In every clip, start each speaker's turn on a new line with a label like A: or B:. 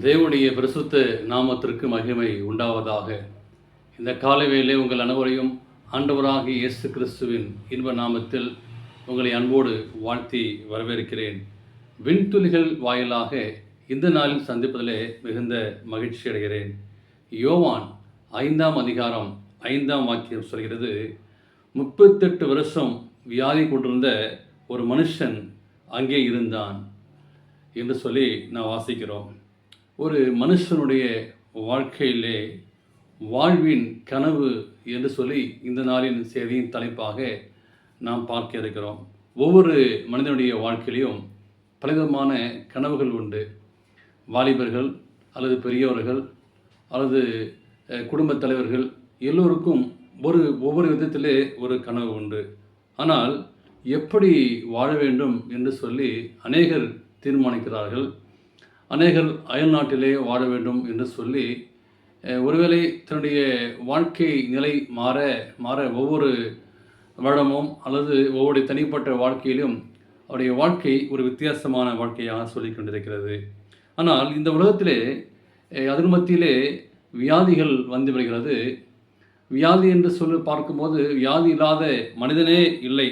A: தேவனுடைய பரிசுத்த நாமத்திற்கு மகிமை உண்டாவதாக. இந்த காலை உங்கள் அனைவரையும் ஆண்டவராகிய இயேசு கிறிஸ்துவின் இன்ப நாமத்தில் உங்களை அன்போடு வாழ்த்தி வரவேற்கிறேன். விண்துளிகள் வாயிலாக இந்த நாளில் சந்திப்பதிலே மிகுந்த மகிழ்ச்சி அடைகிறேன். யோவான் 5ஆம் அதிகாரம் 5ஆம் வாக்கியம் சொல்கிறது, 38 வருஷம் வியாதி கொண்டிருந்த ஒரு மனுஷன் அங்கே இருந்தான் என்று சொல்லி நான் வாசிக்கிறோம். ஒரு மனுஷனுடைய வாழ்க்கையிலே வாழ்வின் கனவு என்று சொல்லி இந்த நாளின் செய்தியின் தலைப்பாக நாம் பார்க்க இருக்கிறோம். ஒவ்வொரு மனிதனுடைய வாழ்க்கையிலையும் பலவிதமான கனவுகள் உண்டு. வாலிபர்கள் அல்லது பெரியவர்கள் அல்லது குடும்பத் தலைவர்கள் எல்லோருக்கும் ஒவ்வொரு விதத்திலே ஒரு கனவு உண்டு. ஆனால் எப்படி வாழ வேண்டும் என்று சொல்லி அநேகர் தீர்மானிக்கிறார்கள். அநேகர் அயல் நாட்டிலே வாழ வேண்டும் என்று சொல்லி ஒருவேளை தன்னுடைய வாழ்க்கை நிலை மாற ஒவ்வொரு வருடமும் அல்லது ஒவ்வொரு தனிப்பட்ட வாழ்க்கையிலும் அவருடைய வாழ்க்கை ஒரு வித்தியாசமான வாழ்க்கையாக சொல்லிக் கொண்டிருக்கிறது. ஆனால் இந்த உலகத்திலே அதன் மத்தியிலே வியாதிகள் வந்து வருகிறது. வியாதி என்று சொல்லி பார்க்கும்போது வியாதி இல்லாத மனிதனே இல்லை.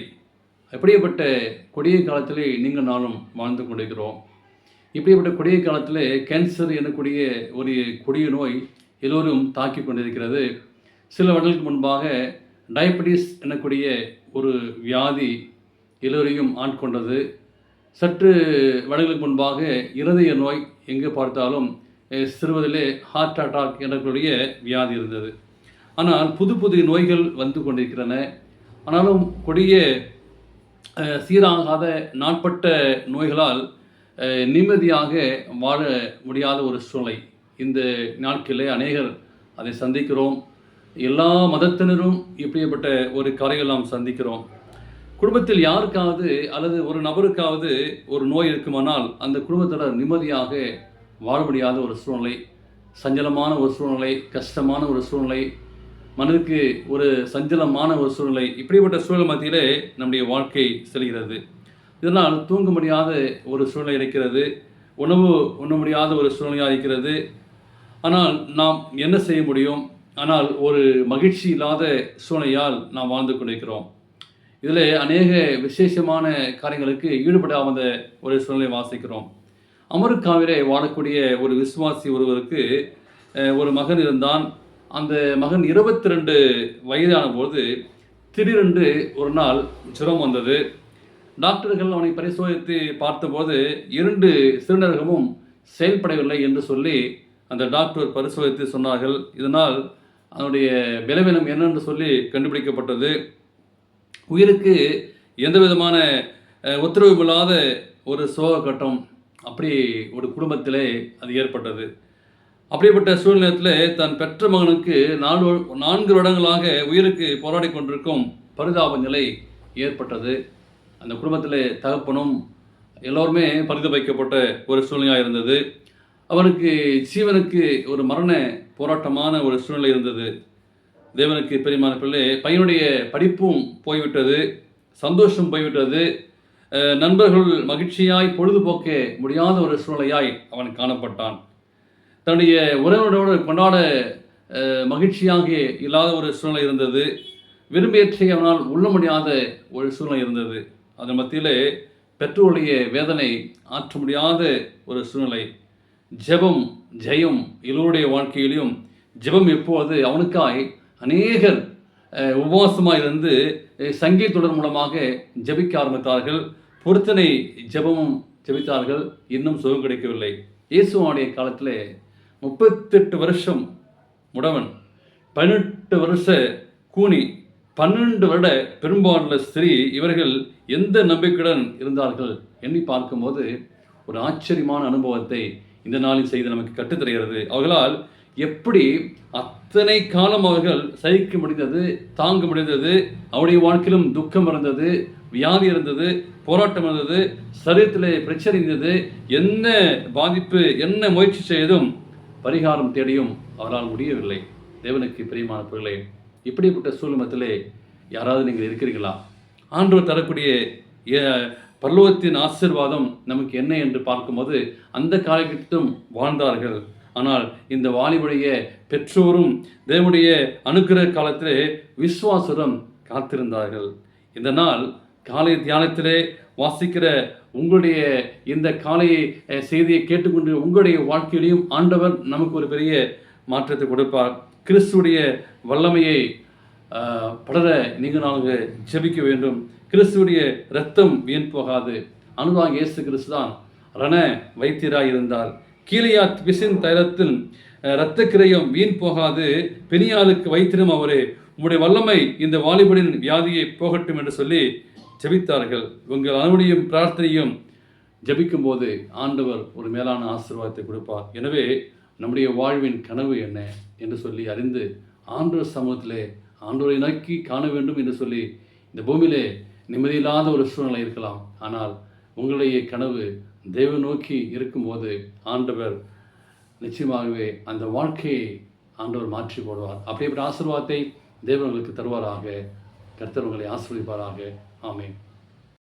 A: எப்படிப்பட்ட கொடிய காலத்திலே நீங்கள் நானும் வாழ்ந்து கொண்டிருக்கிறோம். இப்படிப்பட்ட கொடிய காலத்தில் கேன்சர் எனக்கூடிய ஒரு கொடிய நோய் எல்லோரும் தாக்கி கொண்டிருக்கிறது. சில வருடங்களுக்கு முன்பாக டயபெட்டிஸ் எனக்கூடிய ஒரு வியாதி எல்லோரையும் ஆட்கொண்டது. சற்று வருடங்களுக்கு முன்பாக இருதய நோய் எங்கே பார்த்தாலும் சிறுவதிலே ஹார்ட் அட்டாக் எனக்கூடிய வியாதி இருந்தது. ஆனால் புது நோய்கள் வந்து கொண்டிருக்கிறன. ஆனாலும் கொடிய சீராகாத நாட்பட்ட நோய்களால் நிம்மதியாக வாழ முடியாத ஒரு சூழ்நிலை இந்த நாட்களிலே அநேகர் அதை சந்திக்கிறோம். எல்லா மதத்தினரும் இப்படிப்பட்ட ஒரு காரியங்கள் நாம் சந்திக்கிறோம். குடும்பத்தில் யாருக்காவது அல்லது ஒரு நபருக்காவது ஒரு நோய் இருக்குமானால் அந்த குடும்பத்தினர் நிம்மதியாக வாழ முடியாத ஒரு சூழ்நிலை, சஞ்சலமான ஒரு சூழ்நிலை, கஷ்டமான ஒரு சூழ்நிலை, மனதுக்கு ஒரு சஞ்சலமான ஒரு சூழ்நிலை, இப்படிப்பட்ட சூழ்நிலை மத்தியிலே நம்முடைய வாழ்க்கை செல்கிறது. இதனால் தூங்க முடியாத ஒரு சூழ்நிலை இருக்கிறது. உணவு உண்ண முடியாத ஒரு சூழ்நிலையாக இருக்கிறது. ஆனால் நாம் என்ன செய்ய முடியும்? ஆனால் ஒரு மகிழ்ச்சி இல்லாத சூழ்நிலையால் நாம் வாழ்ந்து கொண்டிருக்கிறோம். இதில் அநேக விசேஷமான காரியங்களுக்கு ஈடுபடாத ஒரு சூழ்நிலை வாசிக்கிறோம். அமெரிக்காவிலே வாழக்கூடிய ஒரு விசுவாசி ஒருவருக்கு ஒரு மகன் இருந்தான். அந்த மகன் 22 வயதான போது திடீரென்று ஒரு நாள் ஜுரம் வந்தது. டாக்டர்கள் அவனை பரிசோதித்து பார்த்தபோது 2 சிறுநீரகமும் செயல்படவில்லை என்று சொல்லி அந்த டாக்டர் பரிசோதித்து சொன்னார்கள். இதனால் அதனுடைய பலவீனம் என்னென்று சொல்லி கண்டுபிடிக்கப்பட்டது. உயிருக்கு எந்த விதமான உத்தரவு இல்லாத ஒரு சோக கட்டம் அப்படி ஒரு குடும்பத்திலே அது ஏற்பட்டது. அப்படிப்பட்ட சூழ்நிலையில் தன் பெற்ற மகனுக்கு 4 வருடங்களாக உயிருக்கு போராடி கொண்டிருக்கும் பரிதாப நிலை ஏற்பட்டது. அந்த குடும்பத்தில் தகப்பனும் எல்லோருமே பரிதபிக்கப்பட்ட ஒரு சூழ்நிலையாக இருந்தது. அவருக்கு ஜீவனுக்கு ஒரு மரண போராட்டமான ஒரு சூழ்நிலை இருந்தது. தேவனுக்கு பிரியமான பிள்ளை, பையனுடைய படிப்பும் போய்விட்டது, சந்தோஷம் போய்விட்டது. நண்பர்கள் மகிழ்ச்சியாய் பொழுதுபோக்க முடியாத ஒரு சூழ்நிலையாய் அவன் காணப்பட்டான். தன்னுடைய உறவினரோடு கொண்டாட மகிழ்ச்சியாக இல்லாத ஒரு சூழ்நிலை இருந்தது. விரும்பியற்றை அவனால் உள்ள முடியாத ஒரு சூழ்நிலை இருந்தது. அதன் மத்தியிலே பெற்றோருடைய வேதனை ஆற்ற முடியாத ஒரு சூழ்நிலை. ஜெபம் ஜெயம் எல்லோருடைய வாழ்க்கையிலும் ஜெபம் எப்போது அவனுக்காய் அநேகர் உபவாசமாக இருந்து சங்கீதத்தொடர் மூலமாக ஜெபிக்க ஆரம்பித்தார்கள். பொருத்தனை ஜெபமும் ஜெபித்தார்கள். இன்னும் சுகம் கிடைக்கவில்லை. இயேசுவானுடைய காலத்தில் 38 வருஷம் முடவன், 18 வருஷ கூனி, 12 வருட பெரும்பாலுள்ள ஸ்திரீ, இவர்கள் எந்த நம்பிக்கையுடன் இருந்தார்கள் எண்ணி பார்க்கும்போது ஒரு ஆச்சரியமான அனுபவத்தை இந்த நாளில் செய்து நமக்கு கற்றுத்தருகிறது. அவர்களால் எப்படி அத்தனை காலம் அவர்கள் சகிக்க முடிந்தது, தாங்க முடிந்தது. அவருடைய வாழ்க்கையிலும் துக்கம் இருந்தது, வியாதி இருந்தது, போராட்டம் இருந்தது, சரீரத்திலே பிரச்சனை இருந்தது. என்ன பாதிப்பு, என்ன முயற்சி செய்தும் பரிகாரம் தேடியும் அவரால் முடியவில்லை. தேவனுக்கு பிரியமான பிள்ளைகளே, இப்படிப்பட்ட சூழ்நிலையிலே யாராவது நீங்கள் இருக்கிறீங்களா? ஆண்டவர் தரக்கூடிய பரலோகத்தின் ஆசீர்வாதம் நமக்கு என்ன என்று பார்க்கும்போது அந்த காலகட்டத்திலும் வாழ்ந்தார்கள். ஆனால் இந்த வாலிபுடைய பெற்றோரும் தேவனுடைய அனுக்கிரக காலத்திலே விசுவாசம் காத்திருந்தார்கள். இந்த நாள் காலை தியானத்திலே வாசிக்கிற உங்களுடைய இந்த காலை செய்தியை கேட்டுக்கொண்டு உங்களுடைய வாழ்க்கையிலையும் ஆண்டவர் நமக்கு ஒரு பெரிய மாற்றத்தை கொடுப்பார். கிறிஸ்துடைய வல்லமையை படர நீங்கள் நாங்கள் ஜெபிக்க வேண்டும். கிறிஸ்துடைய இரத்தம் வீண் போகாது. அனுபவம் இயேசு கிறிஸ்து தான் ரண வைத்தியராக இருந்தார். கீலியாத் பிசின் தைலத்தில் இரத்த கிரயம் வீண் போகாது, பெனியாளுக்கு வைத்திரும் அவரே, உம்முடைய வல்லமை இந்த வாலிபனின் வியாதியை போகட்டும் என்று சொல்லி ஜெபித்தார்கள். உங்கள் அனுமதியும் பிரார்த்தனையும் ஜெபிக்கும் போது ஆண்டவர் ஒரு மேலான ஆசீர்வாதத்தை கொடுப்பார். எனவே நம்முடைய வாழ்வின் கனவு என்ன என்று சொல்லி அறிந்து ஆண்டவர் சமூகத்திலே ஆண்டவரை நோக்கி காண வேண்டும் என்று சொல்லி இந்த பூமியிலே நிம்மதியில்லாத ஒரு சூழ்நிலை இருக்கலாம். ஆனால் உங்களுடைய கனவு தேவ நோக்கி இருக்கும்போது ஆண்டவர் நிச்சயமாகவே அந்த வாழ்க்கையை ஆண்டவர் மாற்றி போடுவார். அப்படிப்பட்ட ஆசீர்வாதத்தை தேவன் உங்களுக்கு தருவாராக. கர்த்தர் உங்களை ஆசீர்வதிப்பாராக. ஆமென்.